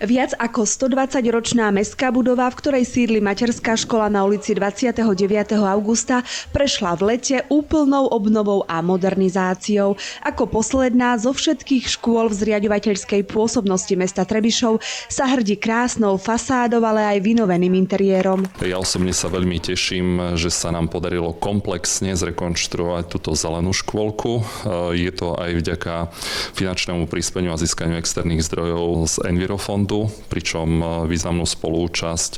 Viac ako 120-ročná mestská budova, v ktorej sídli materská škola na ulici 29. augusta, prešla v lete úplnou obnovou a modernizáciou. Ako posledná zo všetkých škôl v zriaďovateľskej pôsobnosti mesta Trebišov sa hrdí krásnou fasádou, ale aj vynoveným interiérom. Ja osobne sa veľmi teším, že sa nám podarilo komplexne zrekonštruovať túto zelenú škôlku. Je to aj vďaka finančnému prispeniu a získaniu externých zdrojov z Envirofondu, pričom významnú spolúčasť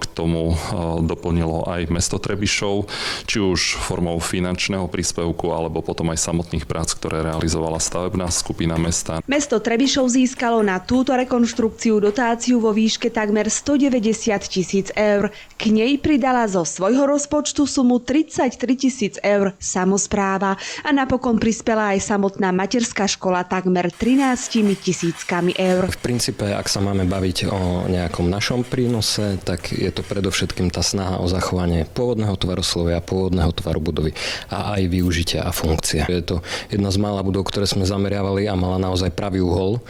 k tomu doplnilo aj mesto Trebišov, či už formou finančného príspevku, alebo potom aj samotných prác, ktoré realizovala stavebná skupina mesta. Mesto Trebišov získalo na túto rekonštrukciu dotáciu vo výške takmer 190 000 eur. K nej pridala zo svojho rozpočtu sumu 33 000 eur samospráva a napokon prispela aj samotná materská škola takmer 13 000 eur. V princípe, ak sa máme baviť o nejakom našom prínose, tak je to predovšetkým tá snaha o zachovanie pôvodného tvaroslovia, pôvodného tvaru budovy a aj využitia a funkcie. Je to jedna z mála budov, ktoré sme zameriavali a mala naozaj pravý uhol.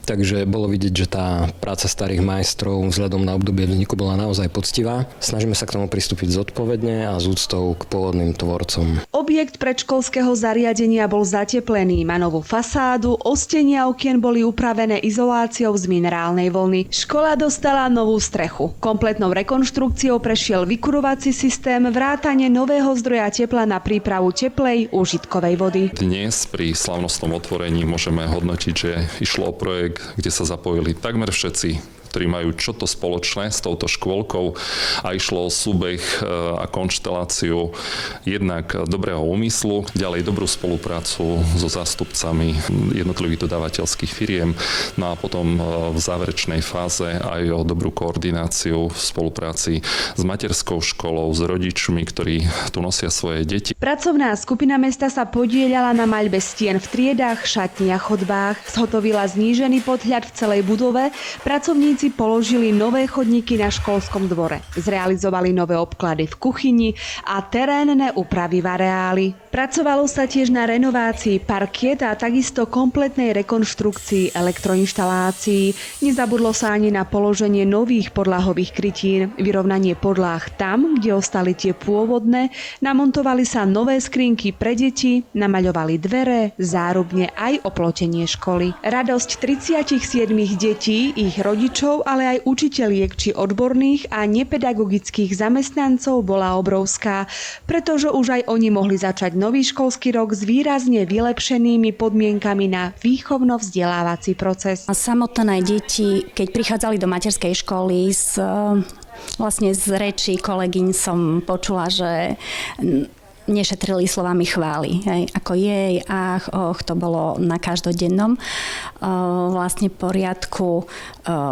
Takže bolo vidieť, že tá práca starých majstrov vzhľadom na obdobie vzniku bola naozaj poctivá. Snažíme sa k tomu pristúpiť zodpovedne a s úctou k pôvodným tvorcom. Objekt predškolského zariadenia bol zateplený, má novú fasádu, ostenia okien boli upravené izoláciou z minerálnej vlny. Škola dostala novú strechu. Kompletnou rekonštrukciou prešiel vykurovací systém, vrátane nového zdroja tepla na prípravu teplej úžitkovej vody. Dnes pri slávnostnom otvorení môžeme hodnotiť, že išlo o projekt, kde sa zapojili takmer všetci, ktorí majú čo to spoločné s touto škôlkou, a išlo o súbeh a konšteláciu jednak dobrého úmyslu, ďalej dobrú spoluprácu so zástupcami jednotlivých dodávateľských firiem, no a potom v záverečnej fáze aj o dobrú koordináciu v spolupráci s materskou školou, s rodičmi, ktorí tu nosia svoje deti. Pracovná skupina mesta sa podieľala na maľbe stien v triedách, šatni a chodbách, zhotovila znížený podhľad v celej budove, pracovníci položili nové chodníky na školskom dvore, zrealizovali nové obklady v kuchyni a terénne úpravy v areáli. Pracovalo sa tiež na renovácii parkiet a takisto kompletnej rekonštrukcii elektroinštalácií. Nezabudlo sa ani na položenie nových podlahových krytín, vyrovnanie podláh tam, kde ostali tie pôvodné, namontovali sa nové skrinky pre deti, namaľovali dvere, zárubne aj oplotenie školy. Radosť 37 detí, ich rodičov, ale aj učiteľiek či odborných a nepedagogických zamestnancov bola obrovská, pretože už aj oni mohli začať nový školský rok s výrazne vylepšenými podmienkami na výchovno-vzdelávací proces. A samotné deti, keď prichádzali do materskej školy, vlastne z rečí kolegyň som počula, že nešetrili slovami chvály. Hej. Ako jej, ach, och, to bolo na každodennom vlastne poriadku.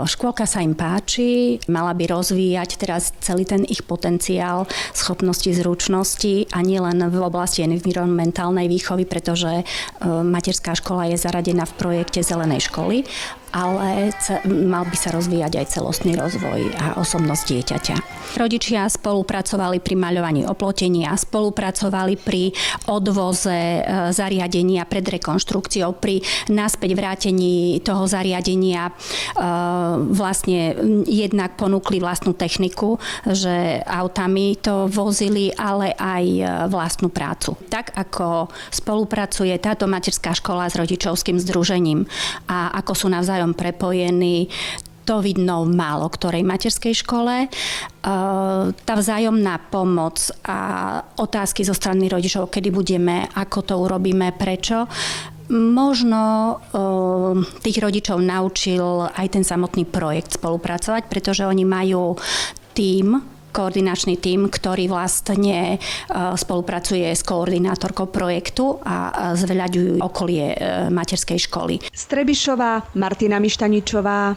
Škôlka sa im páči, mala by rozvíjať teraz celý ten ich potenciál, schopnosti, zručnosti a nielen v oblasti environmentálnej výchovy, pretože materská škola je zaradená v projekte Zelenej školy, ale mal by sa rozvíjať aj celostný rozvoj a osobnosť dieťaťa. Rodičia spolupracovali pri maľovaní oplotenia, spolupracovali pri odvoze zariadenia pred rekonštrukciou, pri naspäť vrátení toho zariadenia vlastne jednak ponúkli vlastnú techniku, že autami to vozili, ale aj vlastnú prácu. Tak ako spolupracuje táto materská škola s rodičovským združením a ako sú navzájom prepojení, to vidno v málo ktorej materskej škole. Tá vzájomná pomoc a otázky zo strany rodičov, kedy budeme, ako to urobíme, prečo, možno tých rodičov naučil aj ten samotný projekt spolupracovať, pretože oni majú koordinačný tím, ktorý vlastne spolupracuje s koordinátorkou projektu a zveľaďujú okolie materskej školy. Z Trebišova Martina Mištaničová.